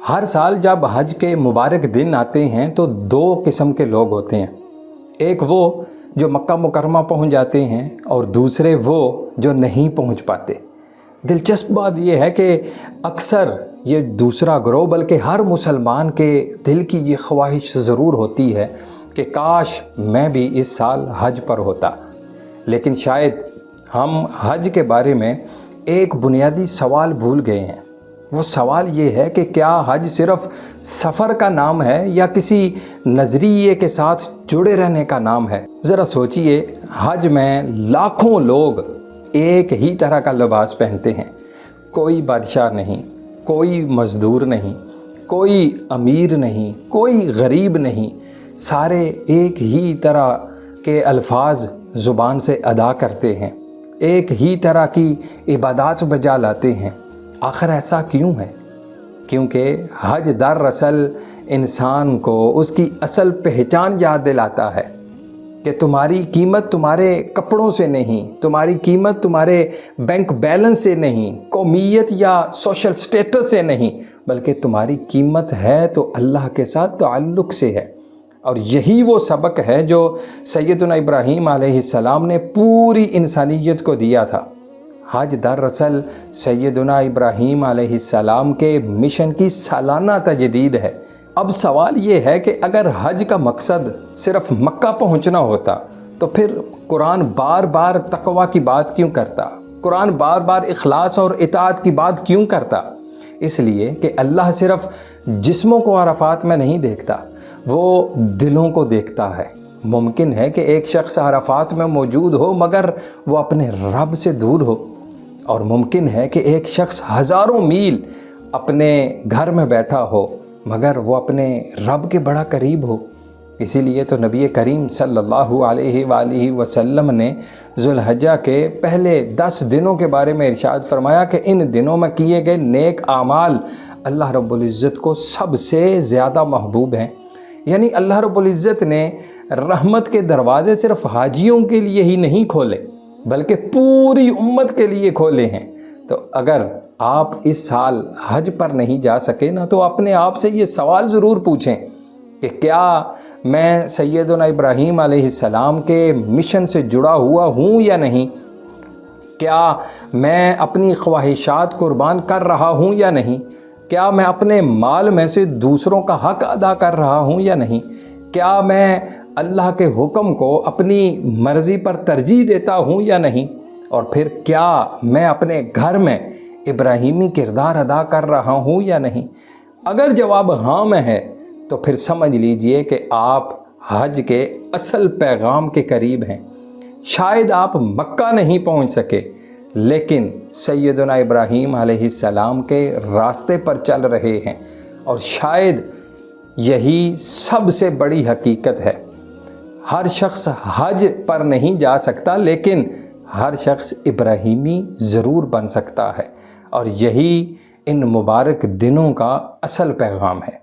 ہر سال جب حج کے مبارک دن آتے ہیں تو دو قسم کے لوگ ہوتے ہیں، ایک وہ جو مکہ مکرمہ پہنچ جاتے ہیں اور دوسرے وہ جو نہیں پہنچ پاتے۔ دلچسپ بات یہ ہے کہ اکثر یہ دوسرا گروہ بلکہ ہر مسلمان کے دل کی یہ خواہش ضرور ہوتی ہے کہ کاش میں بھی اس سال حج پر ہوتا، لیکن شاید ہم حج کے بارے میں ایک بنیادی سوال بھول گئے ہیں۔ وہ سوال یہ ہے کہ کیا حج صرف سفر کا نام ہے یا کسی نظریے کے ساتھ جڑے رہنے کا نام ہے؟ ذرا سوچئے، حج میں لاکھوں لوگ ایک ہی طرح کا لباس پہنتے ہیں، کوئی بادشاہ نہیں، کوئی مزدور نہیں، کوئی امیر نہیں، کوئی غریب نہیں، سارے ایک ہی طرح کے الفاظ زبان سے ادا کرتے ہیں، ایک ہی طرح کی عبادات بجا لاتے ہیں۔ آخر ایسا کیوں ہے؟ کیونکہ حج دراصل انسان کو اس کی اصل پہچان یاد دلاتا ہے کہ تمہاری قیمت تمہارے کپڑوں سے نہیں، تمہاری قیمت تمہارے بینک بیلنس سے نہیں، قومیت یا سوشل سٹیٹس سے نہیں، بلکہ تمہاری قیمت ہے تو اللہ کے ساتھ تعلق سے ہے۔ اور یہی وہ سبق ہے جو سیدنا ابراہیم علیہ السلام نے پوری انسانیت کو دیا تھا۔ حج دراصل سیدنا ابراہیم علیہ السلام کے مشن کی سالانہ تجدید ہے۔ اب سوال یہ ہے کہ اگر حج کا مقصد صرف مکہ پہنچنا ہوتا تو پھر قرآن بار بار تقوی کی بات کیوں کرتا؟ قرآن بار بار اخلاص اور اطاعت کی بات کیوں کرتا؟ اس لیے کہ اللہ صرف جسموں کو عرفات میں نہیں دیکھتا، وہ دلوں کو دیکھتا ہے۔ ممکن ہے کہ ایک شخص عرفات میں موجود ہو مگر وہ اپنے رب سے دور ہو، اور ممکن ہے کہ ایک شخص ہزاروں میل اپنے گھر میں بیٹھا ہو مگر وہ اپنے رب کے بڑا قریب ہو۔ اسی لیے تو نبی کریم صلی اللہ علیہ وآلہ وسلم نے ذوالحجہ کے پہلے 10 دنوں کے بارے میں ارشاد فرمایا کہ ان دنوں میں کیے گئے نیک اعمال اللہ رب العزت کو سب سے زیادہ محبوب ہیں۔ یعنی اللہ رب العزت نے رحمت کے دروازے صرف حاجیوں کے لیے ہی نہیں کھولے بلکہ پوری امت کے لیے کھولے ہیں۔ تو اگر آپ اس سال حج پر نہیں جا سکے نا تو اپنے آپ سے یہ سوال ضرور پوچھیں کہ کیا میں سیدنا ابراہیم علیہ السلام کے مشن سے جڑا ہوا ہوں یا نہیں؟ کیا میں اپنی خواہشات قربان کر رہا ہوں یا نہیں؟ کیا میں اپنے مال میں سے دوسروں کا حق ادا کر رہا ہوں یا نہیں؟ کیا میں اللہ کے حکم کو اپنی مرضی پر ترجیح دیتا ہوں یا نہیں؟ اور پھر کیا میں اپنے گھر میں ابراہیمی کردار ادا کر رہا ہوں یا نہیں؟ اگر جواب ہاں میں ہے تو پھر سمجھ لیجئے کہ آپ حج کے اصل پیغام کے قریب ہیں۔ شاید آپ مکہ نہیں پہنچ سکے لیکن سیدنا ابراہیم علیہ السلام کے راستے پر چل رہے ہیں، اور شاید یہی سب سے بڑی حقیقت ہے۔ ہر شخص حج پر نہیں جا سکتا لیکن ہر شخص ابراہیمی ضرور بن سکتا ہے، اور یہی ان مبارک دنوں کا اصل پیغام ہے۔